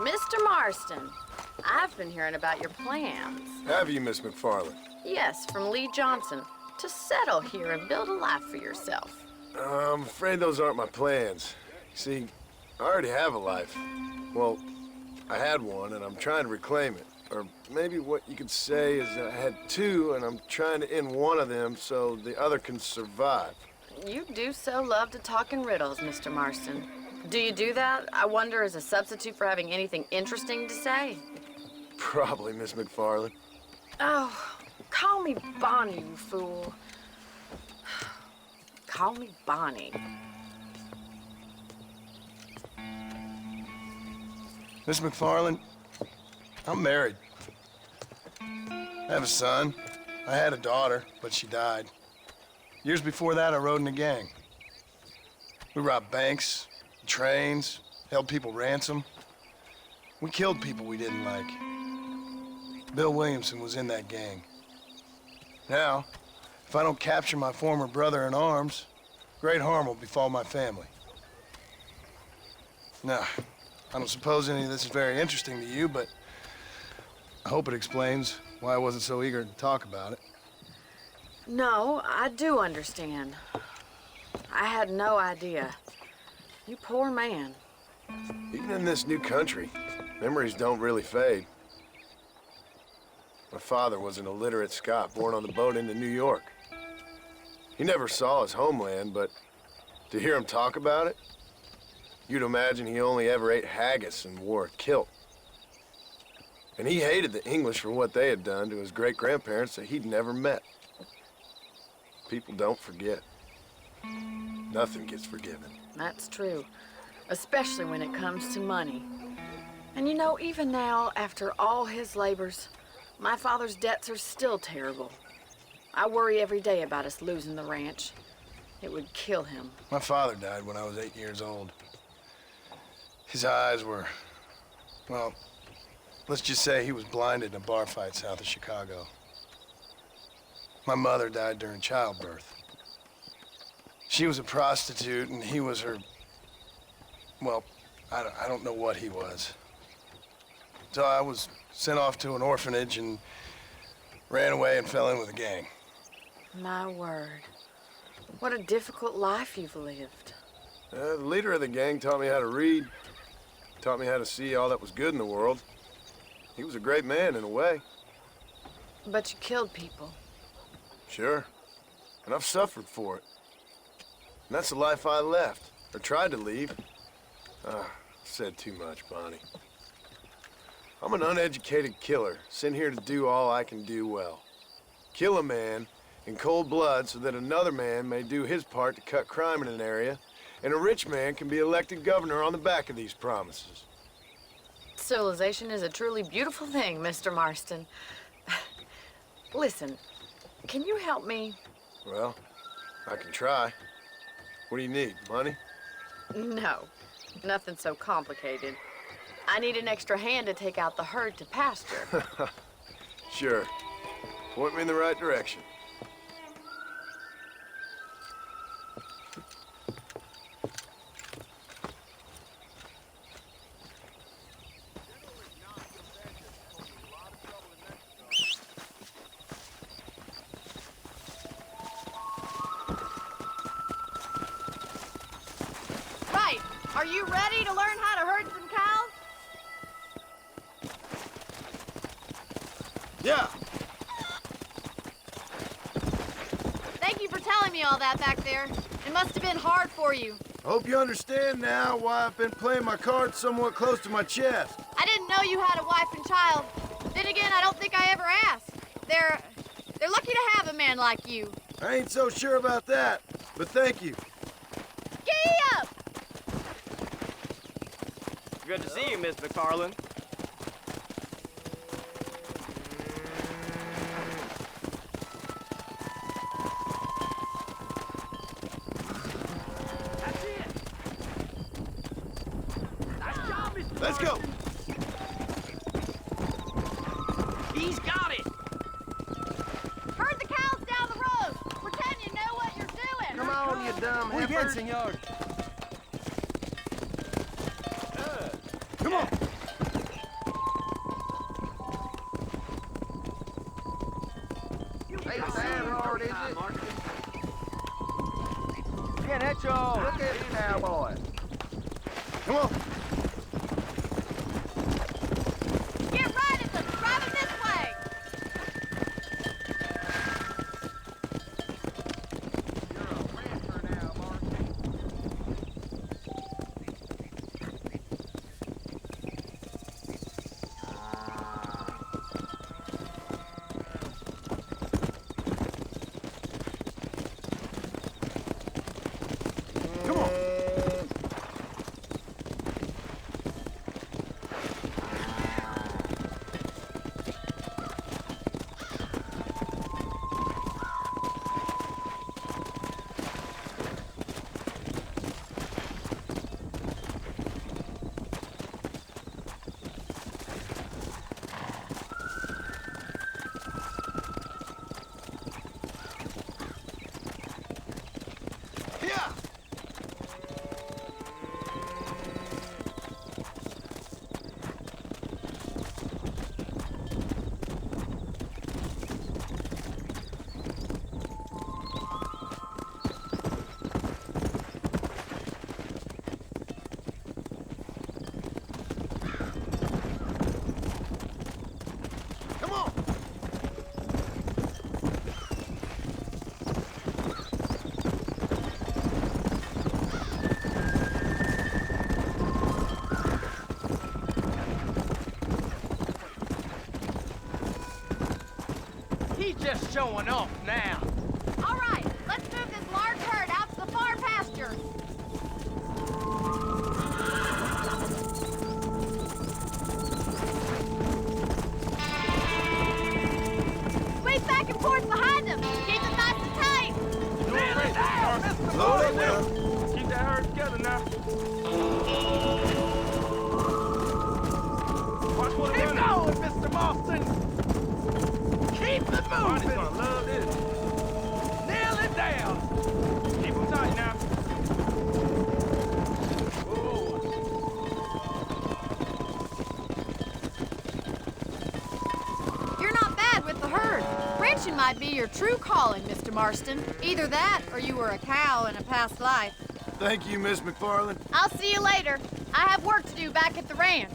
Mr. Marston, I've been hearing about your plans. Have you, Miss McFarland? Yes, from Lee Johnson, to settle here and build a life for yourself. I'm afraid those aren't my plans. See, I already have a life. Well, I had one, and I'm trying to reclaim it. Or maybe what you could say is that I had two, and I'm trying to end one of them so the other can survive. You do so love to talk in riddles, Mr. Marston. Do you do that, I wonder, as a substitute for having anything interesting to say? Probably, Miss McFarland. Oh, call me Bonnie, you fool. Call me Bonnie. Miss McFarland, I'm married. I have a son. I had a daughter, but she died. Years before that, I rode in a gang. We robbed banks, trains, held people ransom. We killed people we didn't like. Bill Williamson was in that gang. Now, if I don't capture my former brother in arms, great harm will befall my family. Now, I don't suppose any of this is very interesting to you, but I hope it explains why I wasn't so eager to talk about it. No, I do understand. I had no idea. You poor man. Even in this new country, memories don't really fade. My father was an illiterate Scot born on the boat into New York. He never saw his homeland, but to hear him talk about it, you'd imagine he only ever ate haggis and wore a kilt. And he hated the English for what they had done to his great-grandparents that he'd never met. People don't forget. Nothing gets forgiven. That's true, especially when it comes to money. And you know, even now, after all his labors, my father's debts are still terrible. I worry every day about us losing the ranch. It would kill him. My father died when I was 8 years old. His eyes were, well, let's just say he was blinded in a bar fight south of Chicago. My mother died during childbirth. She was a prostitute, and he was her, well, I don't know what he was. So I was sent off to an orphanage and ran away and fell in with a gang. My word. What a difficult life you've lived. The leader of the gang taught me how to read, taught me how to see all that was good in the world. He was a great man in a way. But you killed people. Sure. And I've suffered for it. And that's the life I left, or tried to leave. Said too much, Bonnie. I'm an uneducated killer, sent here to do all I can do well. Kill a man in cold blood so that another man may do his part to cut crime in an area, and a rich man can be elected governor on the back of these promises. Civilization is a truly beautiful thing, Mr. Marston. Listen, can you help me? Well, I can try. What do you need, money? No, nothing so complicated. I need an extra hand to take out the herd to pasture. Sure. Point me in the right direction. Right. Are you ready to learn how to herd some cows? Yeah. Thank you for telling me all that back there. It must have been hard for you. I hope you understand now why I've been playing my cards somewhat close to my chest. I didn't know you had a wife and child. Then again, I don't think I ever asked. They're lucky to have a man like you. I ain't so sure about that, but thank you. Giddy up! Good to see you, Miss McFarland. Let's go. He's got it! Herd the cows down the road! Pretend you know what you're doing! Come on, you dumb heifer. senor. Come on. Mitchell! Look at me now, boy. Come on. Get right at them! Drive them this way! You're a rancher now, Marston. Come on. Yeah. Come on. He's just showing off now. All right, let's move this large herd out to the far pasture. Squeeze back and forth behind them. Keep them nice and tight. Really down, Mr. Slow it Marston. down. Keep that herd together now. Watch what Keep it's going, Mr. Marston! Keep it Barney's moving! gonna love this. Nail it down! Keep them tight now. Whoa. You're not bad with the herd. Ranching might be your true calling, Mr. Marston. Either that, or you were a cow in a past life. Thank you, Miss McFarland. I'll see you later. I have work to do back at the ranch.